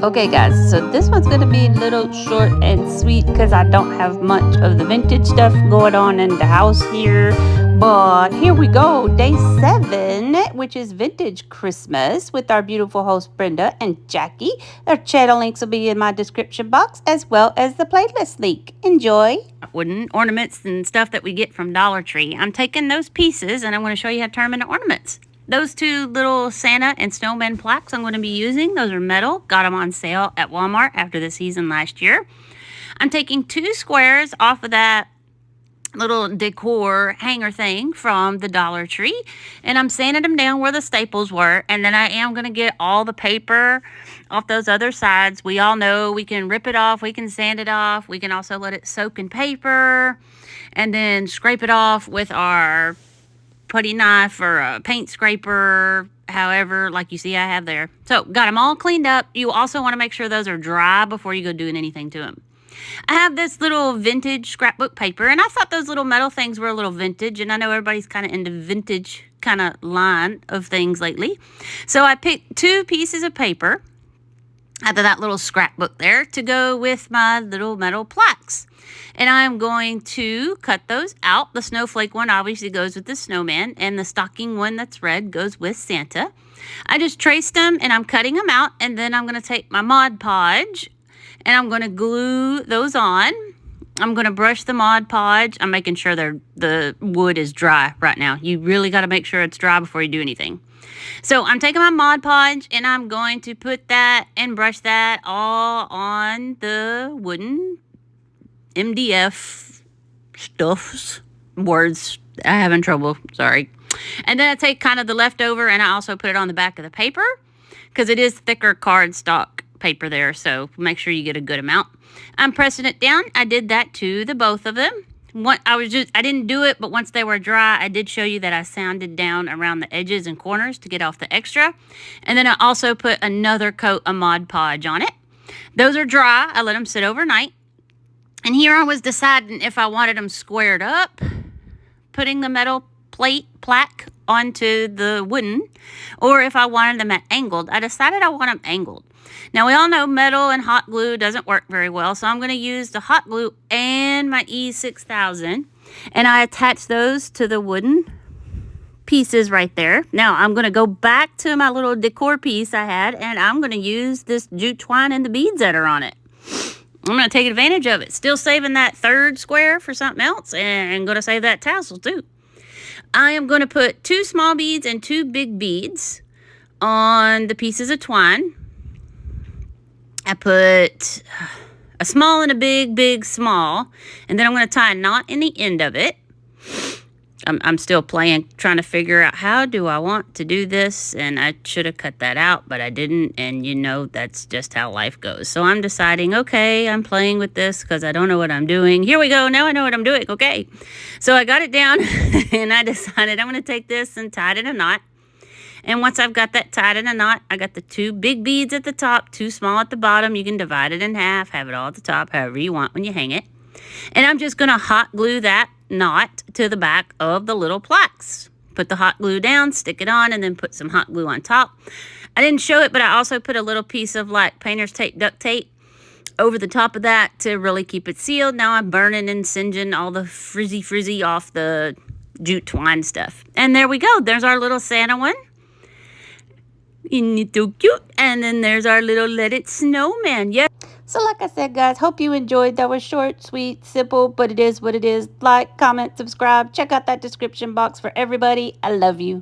Okay, guys, so this one's going to be a little short and sweet because I don't have much of the vintage stuff going on in the house here. But here we go, day 7, which is Vintage Christmas with our beautiful host Brenda and Jackie. Their channel links will be in my description box as well as the playlist link. Enjoy. Wooden ornaments and stuff that we get from Dollar Tree. I'm taking those pieces and I'm going to show you how to turn them into ornaments. Those 2 little Santa and snowman plaques I'm going to be using. Those are metal. Got them on sale at Walmart after the season last year. I'm taking 2 squares off of that little decor hanger thing from the Dollar Tree. And I'm sanding them down where the staples were. And then I am going to get all the paper off those other sides. We all know we can rip it off. We can sand it off. We can also let it soak in paper. And then scrape it off with our putty knife or a paint scraper, however, like you see I have there. So got them all cleaned up. You also want to make sure those are dry before you go doing anything to them. I have this little vintage scrapbook paper, and I thought those little metal things were a little vintage, and I know everybody's kind of into vintage kind of line of things lately. So I picked 2 pieces of paper out of that little scrapbook there to go with my little metal plaques. And I'm going to cut those out. The snowflake one obviously goes with the snowman, and the stocking one that's red goes with Santa. I just traced them, and I'm cutting them out, and then I'm going to take my Mod Podge, and I'm going to glue those on. I'm going to brush the Mod Podge. I'm making sure the wood is dry right now. You really got to make sure it's dry before you do anything. So I'm taking my Mod Podge, and I'm going to put that and brush that all on the wooden MDF stuffs. Words. I'm having trouble. Sorry. And then I take kind of the leftover, and I also put it on the back of the paper because it is thicker cardstock paper there. So make sure you get a good amount. I'm pressing it down. I did that to the both of them. I didn't do it, but once they were dry, I did show you that I sanded down around the edges and corners to get off the extra. And then I also put another coat of Mod Podge on it. Those are dry. I let them sit overnight. And here I was deciding if I wanted them squared up, putting the metal plaque onto the wooden, or if I wanted them angled. I decided I want them angled. Now, we all know metal and hot glue doesn't work very well, so I'm going to use the hot glue and my E6000, and I attach those to the wooden pieces right there. Now, I'm going to go back to my little decor piece I had, and I'm going to use this jute twine and the beads that are on it. I'm going to take advantage of it. Still saving that 3rd square for something else, and I'm going to save that tassel too. I am going to put 2 small beads and 2 big beads on the pieces of twine. I put a small and a big, small, and then I'm going to tie a knot in the end of it. I'm still trying to figure out how do I want to do this, and I should have cut that out, but I didn't, and you know that's just how life goes. So I'm deciding, okay, I'm playing with this because I don't know what I'm doing. Here we go. Now I know what I'm doing. Okay. So I got it down, and I decided I'm going to take this and tie it in a knot. And once I've got that tied in a knot, I got the 2 big beads at the top, 2 small at the bottom. You can divide it in half, have it all at the top, however you want when you hang it. And I'm just going to hot glue that knot to the back of the little plaques. Put the hot glue down, stick it on, and then put some hot glue on top. I didn't show it, but I also put a little piece of like painter's tape, duct tape over the top of that to really keep it sealed. Now I'm burning and singeing all the frizzy off the jute twine stuff. And there we go. There's our little Santa one. Isn't it so cute? And then there's our little Let It Snowman. Yeah. So like I said, guys, hope you enjoyed. That was short, sweet, simple, but it is what it is. Like, comment, subscribe. Check out that description box for everybody. I love you.